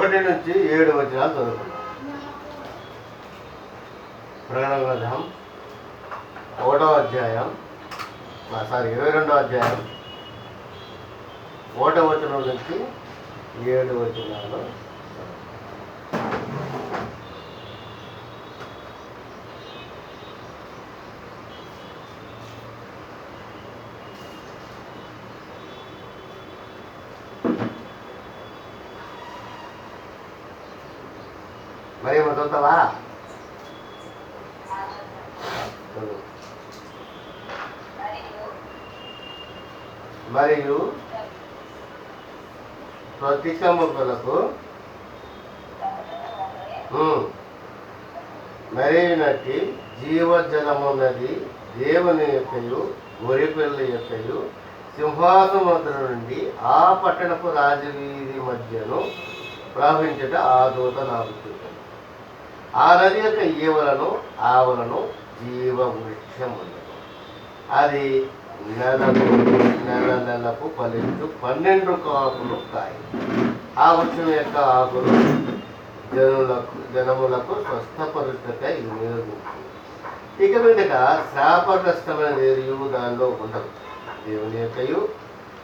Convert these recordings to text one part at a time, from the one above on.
1 నుంచి 7 వచనాలు చదువుకున్నాం. ప్రకటన గ్రంథం 1వ అధ్యాయం 22వ అధ్యాయం 1వ వచనం నుంచి 7 వచనాలు. మరి చదువుతావా? మరియు ప్రతికములకు మరైనట్టి జీవజలమున్నది దేవుని యొక్కయు గొర్రెపిల్ల యొక్కయు సింహాసనముద్ర నుండి ఆ పట్టణపు రాజవీధి మధ్యను ప్రవహించుట ఆ దూత నాకు చూపాడు. ఆ నది యొక్క ఈవలను ఆవలను జీవ వృక్షం ఉన్నది. అది నెలకు ఫలించు 12 కాపులు కాయి. ఆ వృక్షం యొక్క ఆకులు జనములకు స్వస్థపరుచుటకై వినియోగించింది. ఇక మీదట శాపగ్రస్తమైన దేనియు దానిలో ఉండదు. దేవుని యొక్కయు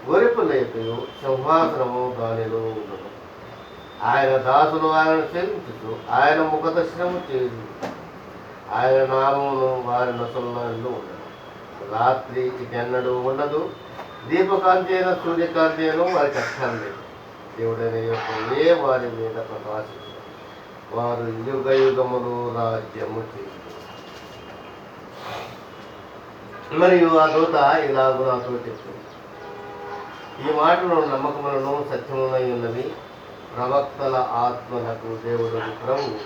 గొర్రెపిల్ల యొక్కయు సింహాసనము దానిలో ఉండదు. ఆయన దాసులు ఆయనను సేవించుతూ ఆయన ముఖదర్శనము చేయదు. ఆయన నామమును వారి నొసల్లో ఉండదు. రాత్రి ఇటెన్నడూ ఉండదు. దీపకాంతి అయిన సూర్యకాంతి అయిన వారికి అర్థం లేదు. దేవుడైన యొక్కయే వారి మీద ప్రకాశించారు. వారు యుగ యుగములు రాజ్యము చేస్తారు. మరియు ఆ దూత ఇలాగూ నాతో చెప్తుంది, ఈ మాటలు నమ్మకములను సత్యములై ఉన్నవి. ప్రవక్తల ఆత్మలకు దేవుడు ప్రభువు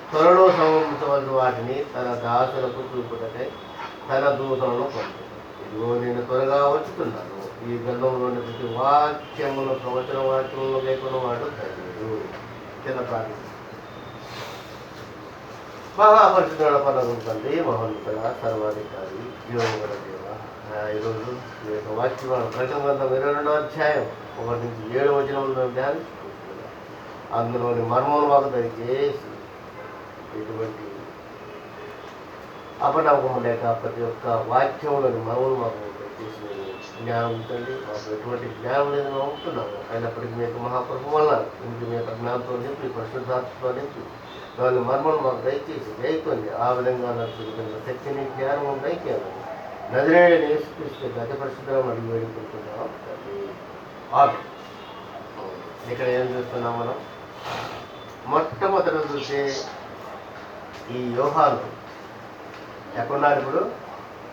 త్వరలో సంభవించవలసిన వాటిని తన దాసులకు చూపుటకై తన దూతలను పంపుతాడు. ఇదిగో నేను త్వరగా వచ్చుతున్నాను. ఈ గ్రంథంలోని ప్రతి వాక్యమును ప్రవచన వాక్యములు లేకుండా వాడు ధన్యుడు. చిన్న ప్రార్థన. మహాపరిశుద్ధుల పరమ తండ్రి, మహోన్నతుడ, సర్వాధికారి, జీవముగల దేవ, ఈరోజు ఈ యొక్క వాక్యం ప్రకటన గ్రంథం 22వ అధ్యాయం 1 నుంచి 7 వచనములను ధ్యానించుకుంటున్నాను. అందులోని మర్మమును మాకు దయచేసి ఎటువంటి అపనమ్మకం లేక ప్రతి ఒక్క వాక్యంలోని మర్మములు మాకు దయచేసి జ్ఞానం ఉంటుంది. మాకు ఎటువంటి జ్ఞానం లేదు మేము ఉంటున్నాము. అయినప్పటికీ మీ యొక్క మహాప్రభు వల్ల ఇంటి మీ యొక్క జ్ఞానంతో నింపి పరిశుద్ధాత్మతో నింపి దాని మర్మను మాకు దయచేసి దయకొని ఆ విధంగా నడుచుకున్న శక్తిని జ్ఞానం దయచేయాలని నజరేయుడైన యేసుక్రీస్తు గతి పరిశుద్ధం అడిగి వేడుకుంటున్నాం. ఇక్కడ ఏం చూస్తున్నాం మనం? మొట్టమొదటి చూసే ఈ యోహాను ఎక్కడున్నారు? ఇప్పుడు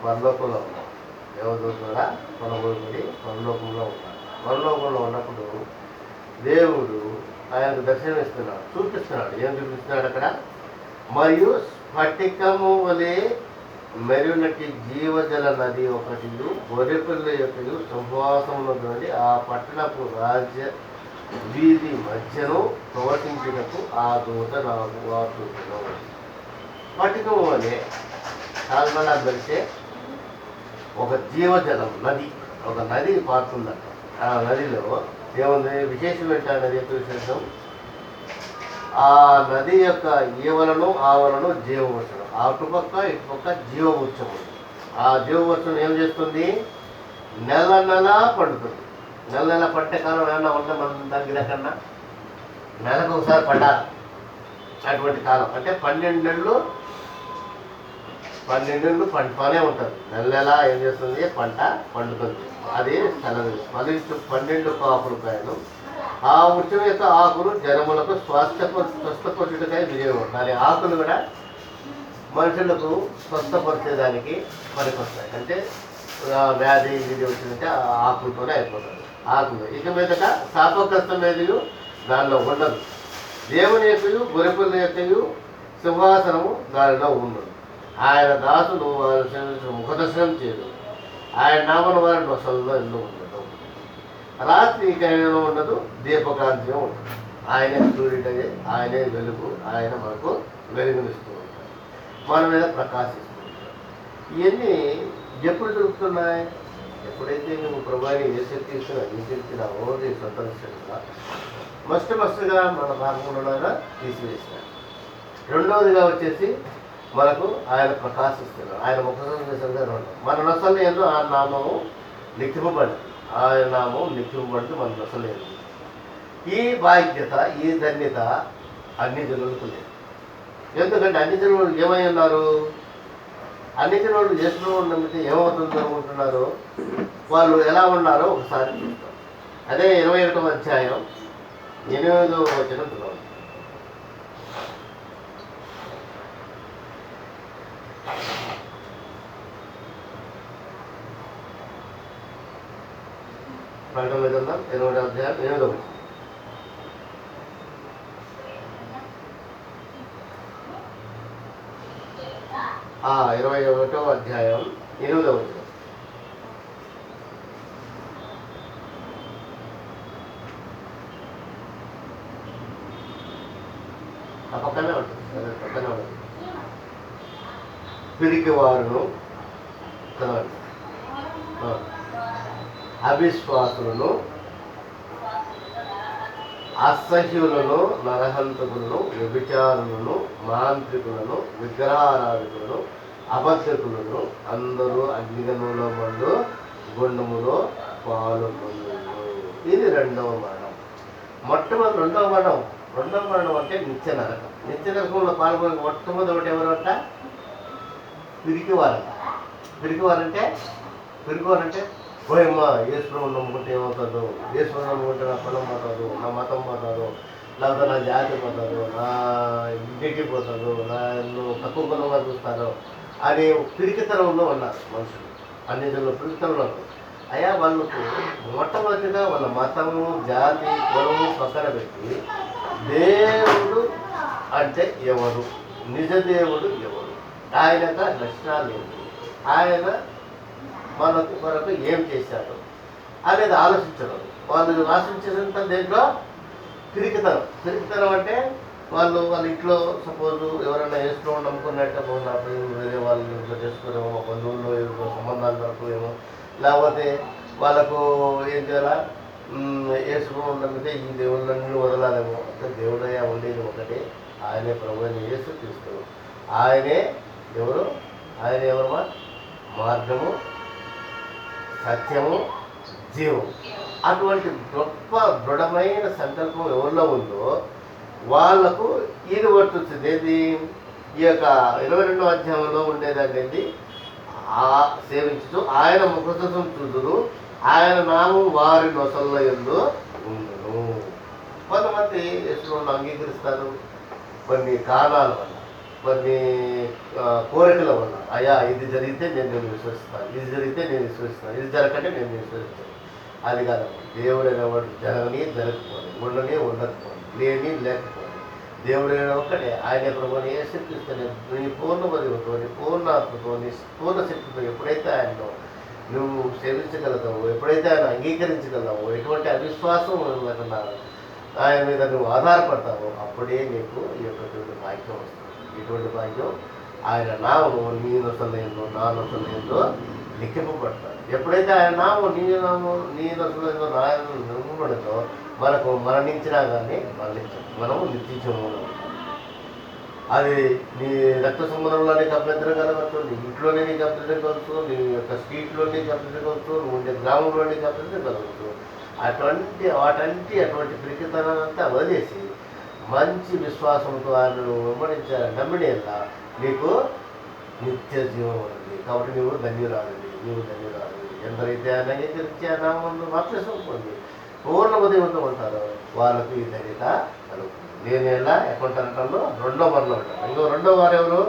పరలోకంలో ఉన్నారు. దేవదూత ద్వారా కొనగోలుబడి పరలోకంలో ఉన్నారు. పరలోకంలో ఉన్నప్పుడు దేవుడు ఆయనకు దర్శనమిస్తున్నాడు, చూపిస్తున్నాడు. ఏం చూపిస్తున్నాడు అక్కడ? మరియు స్ఫటికము వలె మెరునటి జీవజల నది ఒకటి గొర్రెపిల్ల యొక్కయు సింహాసనముల నుండి ఆ పట్టణపు రాజ్య వీధి మధ్యను ప్రవర్తించినకు ఆ దూత నాకు వార్తున్నాడు. స్ఫటికము వలె కాల్మలా పెడితే ఒక జీవజలం నది, ఒక నది పారుతుందట. ఆ నదిలో ఏముంది విశేషం ఏంటా? నది యొక్క విశేషం, ఆ నది యొక్క ఈవలను ఆవలను జీవవృక్షం, అటుపక్క ఇటుపక్క జీవవృక్షం ఉంది. ఆ జీవవృక్షం ఏం చేస్తుంది? నెల నెల పండుతుంది. నెల నెల పట్టే కాలం ఏమన్నా ఉంటే మన దగ్గర కన్నా నెలకు ఒకసారి పడాలి. అటువంటి కాలం అంటే 12 నెలలు పండుతూనే ఉంటుంది. నెల నెల ఏం చేస్తుంది? పంట పండుతుంది. అది ఫలించు 12 కాపులు కాయలు. ఆ వృక్షం యొక్క ఆకులు జనములకు స్వస్థపరచుటకై వినియోగం. దాని ఆకులు కూడా మనుషులకు స్వస్థపరిచేదానికి పనికొస్తాయి. అంటే వ్యాధి ఇది వచ్చిందంటే ఆ ఆకులతోనే అయిపోతుంది. ఆకులు ఇక మీదట శాపగ్రస్తం ఏదియు దానిలో ఉండదు. దేవుని యొక్కయు గొర్రెపిల్ల యొక్కయు సింహాసనము దానిలో ఉండదు. ఆయన దాసులు వారి ముఖదర్శనం చేయదు. ఆయన నామను వారి నొసల్లో ఇల్లు ఉండదు. రాత్రి ఇకైనా ఉండదు, దీపకాంతి ఉండదు. ఆయనే సూర్యుడే, ఆయనే వెలుగు. ఆయన మనకు వెలుగునిస్తూ ఉంటాడు, మన మీద ప్రకాశిస్తూ ఉంటాడు. ఇవన్నీ ఎప్పుడు దొరుకుతున్నాయి? ఎప్పుడైతే నువ్వు ప్రభువుని యేసుక్రీస్తుని అంగీకరించినావో నీ సొంత విషయంగా మస్ట్గా మన భాగంలోనైనా తీసివేసినాడు. రెండవదిగా వచ్చేసి మనకు ఆయన ప్రకాశిస్తున్నాడు. ఆయన ముఖంగా మన నొసలేందు ఆ నామము లిఖింపబడి, ఆయన నామం లిఖింపబడి మన నొసలేదు. ఈ బాధ్యత, ఈ ధన్యత అన్ని జనులకు లేదు. ఎందుకంటే అన్ని జనులు ఏమై ఉన్నారు? అన్ని జనులు యేసును నమ్మితే ఏమవుతుందో అనుకుంటున్నారు? వాళ్ళు ఎలా ఉన్నారో ఒకసారి చూస్తాం. అదే 21వ అధ్యాయం 8వ వచనం చూద్దాం. ప్రకటన గ్రంథం 20వ అధ్యాయం 8వ వచనం. 21వ అధ్యాయం 8వ వచనం. పక్కనే ఉంటుంది, పక్కనే ఉంటుంది. పిరికి వారును అవిశ్వాసులను, అసహ్యులను, నరహంతకులను, వ్యభిచారులను, మాంత్రికులను, విగ్రహారాధకులను, అబద్ధకులను అందరూ అగ్నిగణంలో మండు గుండములో పాల్గొను. ఇది రెండవ మరణం. మొట్టమొదటి రెండవ మరణం అంటే నిత్య నరకం. నిత్య నరకంలో పాల్గొనే మొట్టమొదటి ఎవరంట? పిరికివారంట. పిరికివారంటే ఓయమ్మా యేసుప్రభువుని నమ్ముకుంటే ఏమవుతుందో, యేసుప్రభువుని నమ్ముకుంటే నా కులం పోతాడు, నా మతం పోతాడు, లేకపోతే నా జాతి పోతాడు, నా ఇంటికి పోతాడు, నన్ను తక్కువ కులంగా చూస్తాను అనే పిరికితనంలో ఉన్నారు మనుషులు. అన్ని జనులు పిరికితనంలో ఉన్నారు. అయ్యా వాళ్ళకు మొట్టమొదటిగా వాళ్ళ మతము, జాతి, కులము పక్కన పెట్టి దేవుడు అంటే ఎవరు, నిజ దేవుడు ఎవరు, ఆయన లక్షణాలు ఏంటి, ఆయన మనకు ఏం చేశాడు అనేది ఆలోచించడం. వాళ్ళు ఆలోచించినంత దేంట్లో పిరికితనం అంటే వాళ్ళ ఇంట్లో సపోజ్ ఎవరైనా వేసుకో నమ్ముకున్నట్టు వేరే వాళ్ళు ఇంట్లో చేసుకునేమో, బంధువుల్లో ఏదో సంబంధాలు దొరకలేమో, లేకపోతే వాళ్ళకు ఏం చేయాలా వేసుకో నమ్మితే ఈ దేవుళ్ళన్నీ వదలాలేమో. అంటే దేవుడయ్యా ఉండేది ఒకటే, ఆయనే ప్రభు అని యేసు క్రీస్తు. ఆయనే ఎవరు? ఆయన ఎవరమ్మా? మార్గము, సత్యము, జీవం. అటువంటి గొప్ప దృఢమైన సంకల్పం ఎవరిలో ఉందో వాళ్లకు ఇది వర్తిస్తుంది. ఏది? ఈ యొక్క 22వ అధ్యాయంలో ఉండేదండి. ఆ సేవించు ఆయన ముఖసం చూదురు, ఆయన నామం వారి నొసల యందు ఉండును. కొంతమంది యేసును అంగీకరిస్తారు కొన్ని కారణాల వల్ల, కొన్ని కోరికల వల్ల. అయ్యా ఇది జరిగితే నేను విశ్వసిస్తాను, ఇది జరిగితే నేను విశ్వసిస్తాను, ఇది జరగకంటే నేను విశ్వసిస్తాను. అది కాదమ్మా. దేవుడైన వాడు జరగని జరగకపోని, ఉండని ఉండకపోని, లేని లేకపోని, దేవుడైన ఒక్కటే. ఆయన ప్రభువుని యేసుక్రీస్తుని నీ పూర్ణ బదులతో, నీ పూర్ణ ఆత్మతో, నీ పూర్ణ శక్తితో ఎప్పుడైతే ఆయనను నువ్వు సేవించగలుగుతావు, ఎప్పుడైతే ఆయన అంగీకరించగలవు, ఎటువంటి అవిశ్వాసం లేకుండా ఆయన మీద నువ్వు ఆధారపడతావు, అప్పుడే నీకు ఈ యొక్క భాగ్యం వస్తుంది. ఇటువంటి భాగ్యం ఆయన నామము నీ నొసలేందో నా నొసలేందో లిఖింపబడతాడు. ఎప్పుడైతే ఆయన నామం నీ నొసలేందో నా నింపబడిందో మనకు మరణించినా కానీ మరణించదు, మనము నిత్యము. అది నీ రక్త సంబంధంలో నీకు అభ్యంతరం కలగచ్చు, నీ ఇంట్లోనే నీకు అభ్యంతరం కలగచ్చు, నీ యొక్క స్ట్రీట్లో నీకు అభ్యంతరం కలగచ్చు, నువ్వు ఉండే గ్రామంలో నీకు అభ్యంతరం కలగచ్చు. అటువంటి పిరికితనాన్నంతా వదిలేసి మంచి విశ్వాసంతో ఆయనను నమ్మినేలా నీకు నిత్య జీవం ఉంది. కాబట్టి నువ్వు ధన్యురాలి. ఎందరైతే ఆయన అంగీకరించి ఆ నామంలో బాప్తిసం పొంది పూర్ణ ఉదయంతో ఉంటారో వాళ్ళకు ఈ ధన్యత కలుగుతుంది. నేను ఎలా ఎక్కడంలో రెండో మరణం ఉంటాను. ఇంకో రెండో వారు ఎవరు?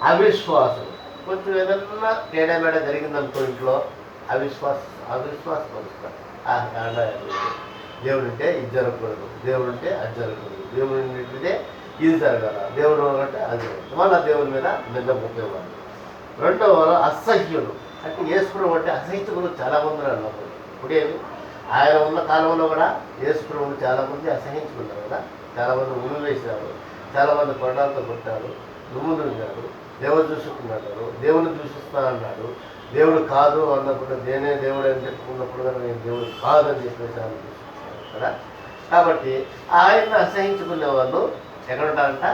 అవిశ్వాసం. కొంచెం ఏదన్నా తేడామేడ జరిగిందనుకో ఇంట్లో అవిశ్వాసపరుస్తారు. దేవుడు అంటే ఇది జరగకూడదు, దేవుడు అంటే అది జరగకూడదు, దేవుడు అంటే ఇది జరగాల, దేవుడు అంటే అది జరగదు. వాళ్ళ దేవుని మీద నిందపోయేవాళ్ళు. రెండవ వారు అసహ్యులు. అంటే యేసుప్రభువు అంటే అసహించుకులు చాలామంది అన్నప్పుడు. ఇప్పుడేమి ఆయన ఉన్న కాలంలో కూడా యేసుప్రభువుని చాలామంది అసహించుకున్నారు కదా. చాలామంది ఉమ్మి వేసినారు, చాలామంది కొండలతో కొట్టారు, దుమ్ము దుడిగారు, దేవుడు దూషిస్తున్నాడు, దేవుని దూషిస్తా అన్నాడు, దేవుడు కాదు అన్నప్పుడు నేనే దేవుడు అని చెప్పుకున్నప్పుడు కదా నేను దేవుడు కాదు అని చెప్పేసి అనిపిస్తున్నాను కదా. కాబట్టి ఆయన్ని అసహించుకునే వాళ్ళు ఎక్కడ ఉంటారంట,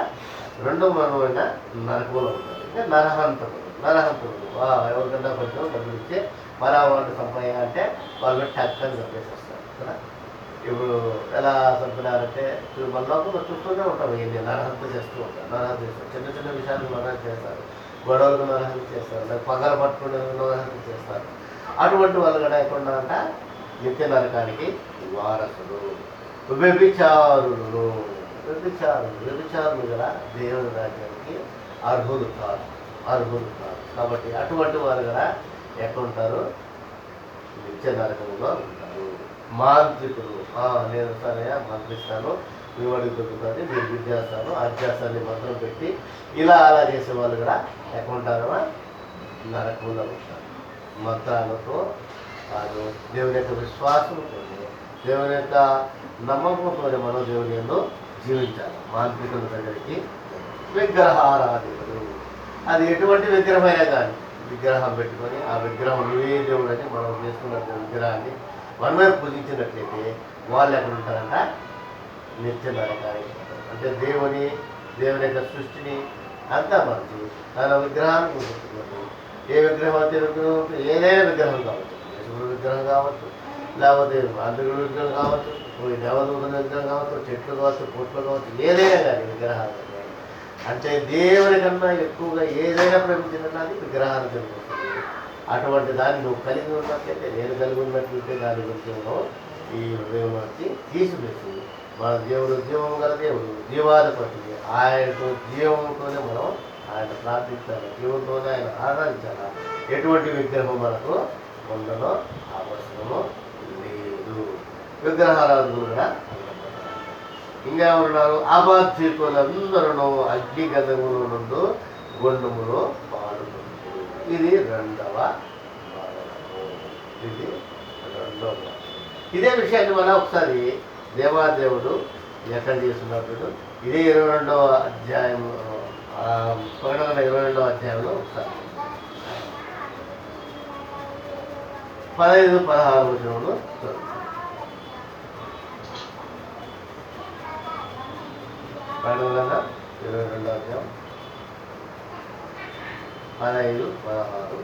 రెండో మనమైన నరకంలో ఉంటారు. ఇంకా నరహంతకులు ఎవరికన్నా కొంచెం డబ్బులు ఇచ్చే పరావాళ్ళు సంపాదన అంటే వాళ్ళు టక్కని చంపేసేస్తారు కదా. ఇప్పుడు ఎలా చంపినారంటే ఇప్పుడు మన లోపల చూస్తూనే ఉంటాం, ఇది నరహంత చేస్తూ ఉంటారు. నరహంత చేస్తారు, చిన్న చిన్న విషయాలు నరహంత చేస్తారు, గొడవలకు నరహంత చేస్తారు, లేకపోతే పగలు పట్టుకునే నరహంత చేస్తారు. అటువంటి వాళ్ళు కూడా ఎక్కడ అంట నిత్య నరకానికి వారసులు. వ్యభిచారులు కూడా దేవుని రాజ్యానికి అర్హులు కాదు. కాబట్టి అటువంటి వారు కూడా ఎక్కడుంటారు, నిత్య నరకంలో ఉంటారు. మాంత్రికులు, నేను సరే మంత్రిస్తాను, మీ వాడికి దొరుకుతుంది, మీరు విద్యాస్తాను అధ్యాసాన్ని మంత్రం పెట్టి ఇలా అలా చేసే వాళ్ళు కూడా ఎక్కడుంటారో నరకంలో ఉంటారు. మంత్రాలతో కాదు, దేవుని యొక్క విశ్వాసంతో, దేవుని యొక్క నమ్మకంతో మనం దేవుని ఎందు జీవించాలి. మాంత్రికుల దగ్గరికి విగ్రహారాధికులు, అది ఎటువంటి విగ్రహమైనా కానీ విగ్రహం పెట్టుకొని ఆ విగ్రహం నువ్వే దేవుడు అని మనం చేసుకున్న విగ్రహాన్ని మనమే పూజించినట్లయితే వాళ్ళు ఎక్కడ ఉంటారంట, నిత్య నరకానికి. అంటే దేవుని యొక్క సృష్టిని అంతా మంచి తన విగ్రహాన్ని పూజిస్తున్నట్టు. ఏ విగ్రహం అయితే ఏదైనా విగ్రహం కావచ్చు, యశుడు విగ్రహం కావచ్చు, లేకపోతే అందుగుడి విగ్రహం కావచ్చు, దేవదూతల విగ్రహం కావచ్చు, చెట్లు కావచ్చు, పొట్లు కావచ్చు, ఏదైనా కానీ విగ్రహాలు అంటే దేవుని కన్నా ఎక్కువగా ఏదైనా ప్రేమించినా అది విగ్రహాన్ని కలుగుతుంది. అటువంటి దాన్ని నువ్వు కలిగి ఉన్నట్లయితే, నేను కలిగి ఉన్నట్లయితే దాని గురించి ఈ హృదయం వచ్చి తీసివేసి మన దేవుడు జీవం గల దేవుడు, జీవాధిపతి, ఆయనతో జీవంతోనే మనం ఆయన ప్రార్థించాలి, జీవంతోనే ఆయన ఆరాధించాలి. ఎటువంటి విగ్రహం మనకు ఉండదో అవసరము లేదు. విగ్రహారాధన కూడా ఇంకా ఉన్నారు. అబాధ్యకులందరూ అగ్ని గంధముల నుండి గుండములో పాల్గొంటారు. ఇది రెండవ భాగము. ఇదే విషయాన్ని మనం ఒకసారి దేవాదేవుడు ఎక్కడ చేస్తున్నప్పుడు ఇదే 22వ అధ్యాయం, ప్రకటన 22వ అధ్యాయంలో ఒకసారి 15-16 వచనంలో చదువు. ప్రకటన 22వ అధ్యాయం 15, 16,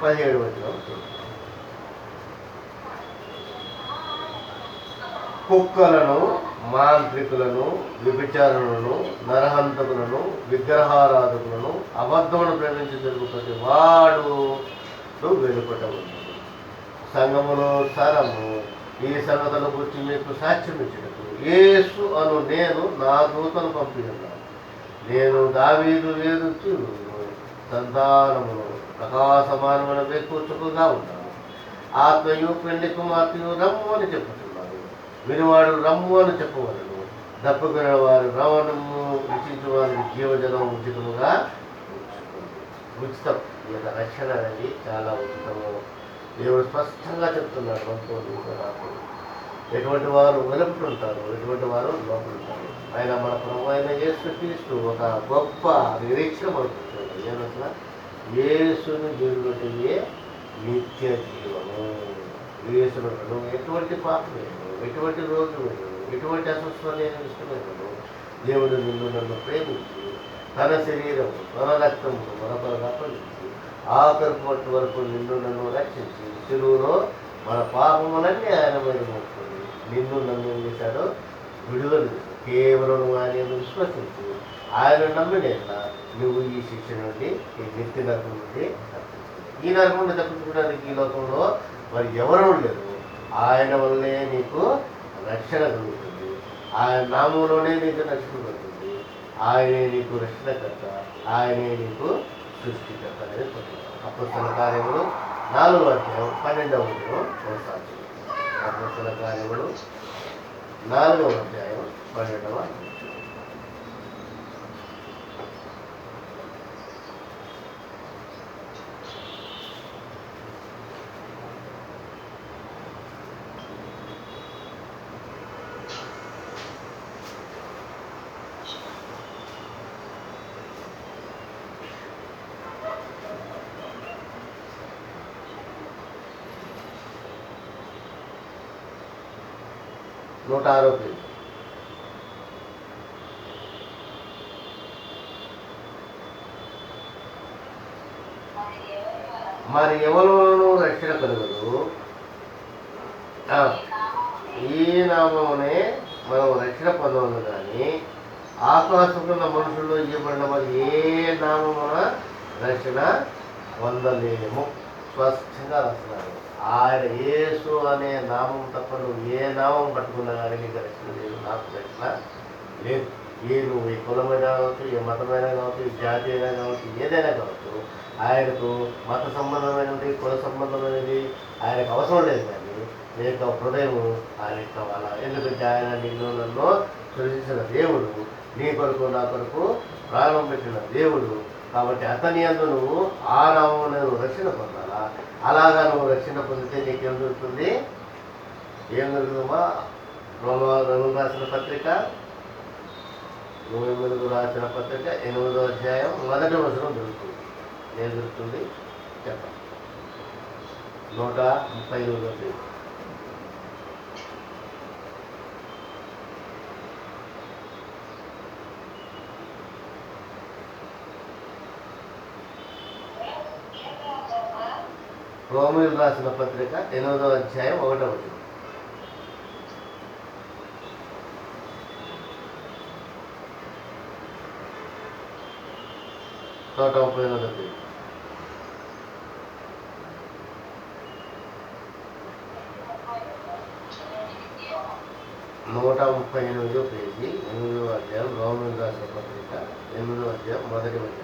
17 వచనం. కుక్కలను, మాంత్రికులను, వ్యభిచారులను, నరహంతకులను, విగ్రహారాధకులను, అబద్ధమును ప్రేమించి జరుగుతుంది వాడు వెలుపటవచ్చు. సంఘములో సరము ఈ సంగతుల గురించి మీకు సాక్ష్యం ఇచ్చినట్టు యేసు అను నేను నా దూతను పంపిస్తున్నాను. నేను దావీదు వేరుచు సంతానమును ప్రకాశమానమైన కూర్చుకుగా ఉంటాను. ఆత్మయు పెళ్లి కుమార్తెయు రమ్ము అని చెప్పుతున్నాను. వినివాడు రమ్ము అని చెప్పవలను. దప్పుకున్న వారు రవణము, రుచించు వారికి జీవజలం ఉచితముగా ఉచితం. ఈ యొక్క రక్షణ అనేది చాలా ఉచితము. దేవుడు స్పష్టంగా చెప్తున్నాడు. నాకు ఎటువంటి వారు వెలుపుతుంటారు, ఎటువంటి వారు లోపలుంటారు. ఆయన మన ప్రభు అయిన యేసుక్రీస్తు ఒక గొప్ప నిరీక్షణ పడుతుంటాడు. ఏమన్నా యేసుని జీవులే నిత్య జీవము. యేసును నువ్వు ఎటువంటి పాపం లేదు, ఎటువంటి రోజు లేదు, ఎటువంటి అస్వస్థమైన ఇష్టమైన దేవుడు నన్ను ప్రేమించి తన శరీరము, తన రక్తము మన కొరకు అప్పగించి ఆఖరి వరకు నన్ను రక్షించి శిలువలో మన పాపములన్నీ ఆయన మీద మోసుకొని నన్ను ఏం చేశాడో విడుదల చేశాడు. కేవలం నువ్వు ఆయన విశ్వసించి ఆయన నమ్మినేలా నువ్వు ఈ శిక్ష నుండి, ఈ నిత్య నరకం నుండి తప్పించుకుంటావు. ఈ నరకం నుండి తప్పించుకోవడానికి ఈ లోకంలో మరి ఎవరూ లేరు. ఆయన వల్లే నీకు రక్షణ కలుగుతుంది. ఆయన నామంలోనే నీకు రక్షణ కలుగుతుంది. ఆయనే నీకు రక్షణకర్త, ఆయనే నీకు సృష్టికర్త అనేది చెప్తున్నారు. అపొస్తలుల కార్యములు 4వ అధ్యాయం 12వ వచనం కొనసాగుతుంది. అపొస్తలుల కార్యములు 4వ అధ్యాయం 12వ వచనం. 106 పేజీ. మరి ఎవరిలోనూ రక్షణ కలుగదు, ఈ నామమునే మనం రక్షణ పొందవలను కానీ ఆకాశంలో మనుషుల్లో ఇవ్వబడిన మరి ఏ నామమున రక్షణ పొందలేము. స్పష్టంగా రాస్తున్నారు. ఆయన యేసు అనే నామం తప్ప నువ్వు ఏ నామం పట్టుకున్నా కానీ నీకు రక్షణ లేదు, నాకు రక్షణ లేదు. నువ్వు ఈ కులమైనా కావచ్చు, ఏ మతమైనా కావచ్చు, ఈ జాతి అయినా కావచ్చు, ఏదైనా కావచ్చు, ఆయనకు మత సంబంధమైనది, కుల సంబంధమైనది ఆయనకు అవసరం లేదు. కానీ నీ యొక్క హృదయము ఆయనకు కావాలా. ఎందుకంటే ఆయన నిన్ను నన్ను సృష్టించిన దేవుడు, నీ కొరకు నా కొరకు ప్రాణం పెట్టిన దేవుడు. కాబట్టి అతని యందు నువ్వు ఆ నామం నువ్వు రక్షణ పొందాలా. అలాగా నువ్వు రక్షణ పొందితే నీకేం దొరుకుతుంది? ఏం దొరుకుతుందమ్మా? రోమీయులకు రాసిన పత్రిక 8వ అధ్యాయం 1వ వచనం దొరుకుతుంది. ఏం దొరుకుతుంది చెప్పండి. 138వ పేజీ. రోమీయులకు రాసిన పత్రిక 8వ అధ్యాయం 1వ వచనం. 138వ పేజీ. 138వ పేజీ 8వ అధ్యాయం రోమీయులకు రాసిన పత్రిక 8వ అధ్యాయం 1వ వచనం.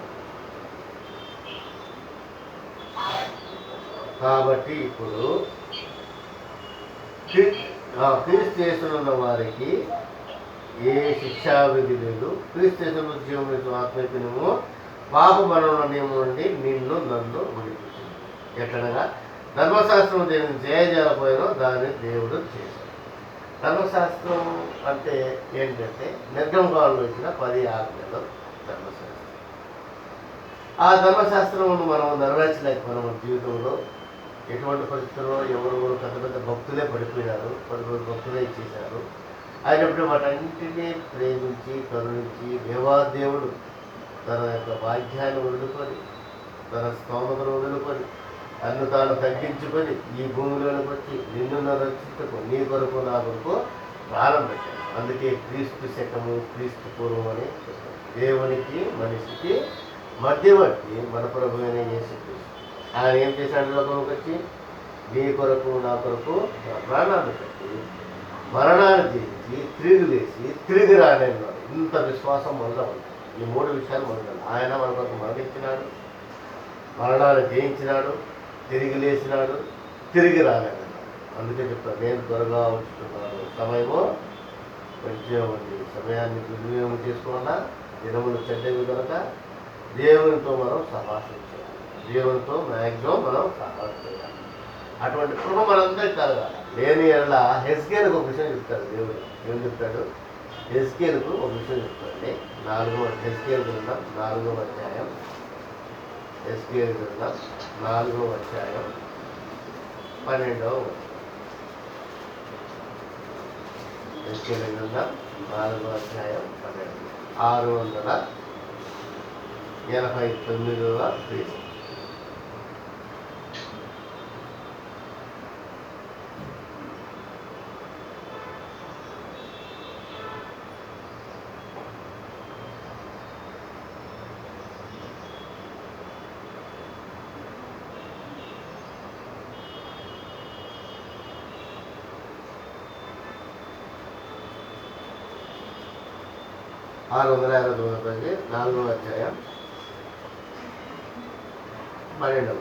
కాబట్టి ఇప్పుడు క్రీస్తు యేసునున్న వారికి ఏ శిక్షావిధి లేదు. క్రీస్తు యేసును జీవము ఆత్మీయము పాప మరణ నియమం నుండి నిన్ను నన్ను విడిపించింది. ఎట్లనగా ధర్మశాస్త్రం దేనిని చేయజాలపోయినో దాన్ని దేవుడు చేశాడు. ధర్మశాస్త్రం అంటే ఏంటంటే నిర్గమకాలంలో ఇచ్చిన 10 ఆజ్ఞలు ధర్మశాస్త్రం. ఆ ధర్మశాస్త్రమును మనం నెరవేర్చలేకపోయిన మన జీవితంలో ఎటువంటి పరిస్థితుల్లో ఎవరు పెద్ద పెద్ద భక్తులే పడిపోయినారు, భక్తులే ఇచ్చేశారు. అయినప్పుడు వాటన్నింటినీ ప్రేమించి కరుణించి దేవాదేవుడు తన యొక్క భాగ్యాన్ని వదులుకొని, తన స్తోమతను వదులుకొని, తను తాను తగ్గించుకొని ఈ భూమిలోకి వచ్చి నిన్ను రక్షించుకు నీ కొరకు నా కొరకు ప్రాణం పెట్టాడు. అందుకే క్రీస్తు శకము క్రీస్తు పూర్వం అని చెప్పారు. దేవునికి మనిషికి మధ్యవర్తి మన ప్రభు అయిన యేసుక్రీస్తు. ఆయన ఏం చేశాడు? లోకంలోకి వచ్చి నీ కొరకు నా కొరకు ప్రాణాన్ని పెట్టి మరణాన్ని జయించి తిరిగి లేచి తిరిగి రానేవాడు. ఇంత విశ్వాసం మనలో ఉంది. ఈ 3 విషయాలు మనలో. ఆయన మన కొరకు మరణించినాడు, మరణాన్ని జయించినాడు, తిరిగి లేచినాడు, తిరిగి రానేవాడు. అందుకే చెప్తాను, నేను త్వరగా ఉంచుతున్నాను, సమయము మంచిగా ఉంది. సమయాన్ని దుర్వినియోగం చేసుకోవాలా. దినములు చెడ్డవి కనుక దేవునితో మనం సహవాసం చేయాలి. దేవునితో మ్యాక్సిమం మనం సహవాసం చేయాలి. అటువంటి కృప మనందరికీ కలగాలి. లేని ఎడల హెస్కేలకు ఒక విషయం చెప్తాడు దేవుడు. ఏం చెప్తాడు? హెస్కేలకు ఒక విషయం చెప్తాడండి. 4వ హెస్కేలు గ్రంథం 4వ అధ్యాయం. హెస్కేలు గ్రంథం 4వ అధ్యాయం 12వ వచనం. హెస్కేలు గ్రంథం 4వ అధ్యాయం 12. 689వ పేజీ. ఆరు 4వ అధ్యాయం 12వ.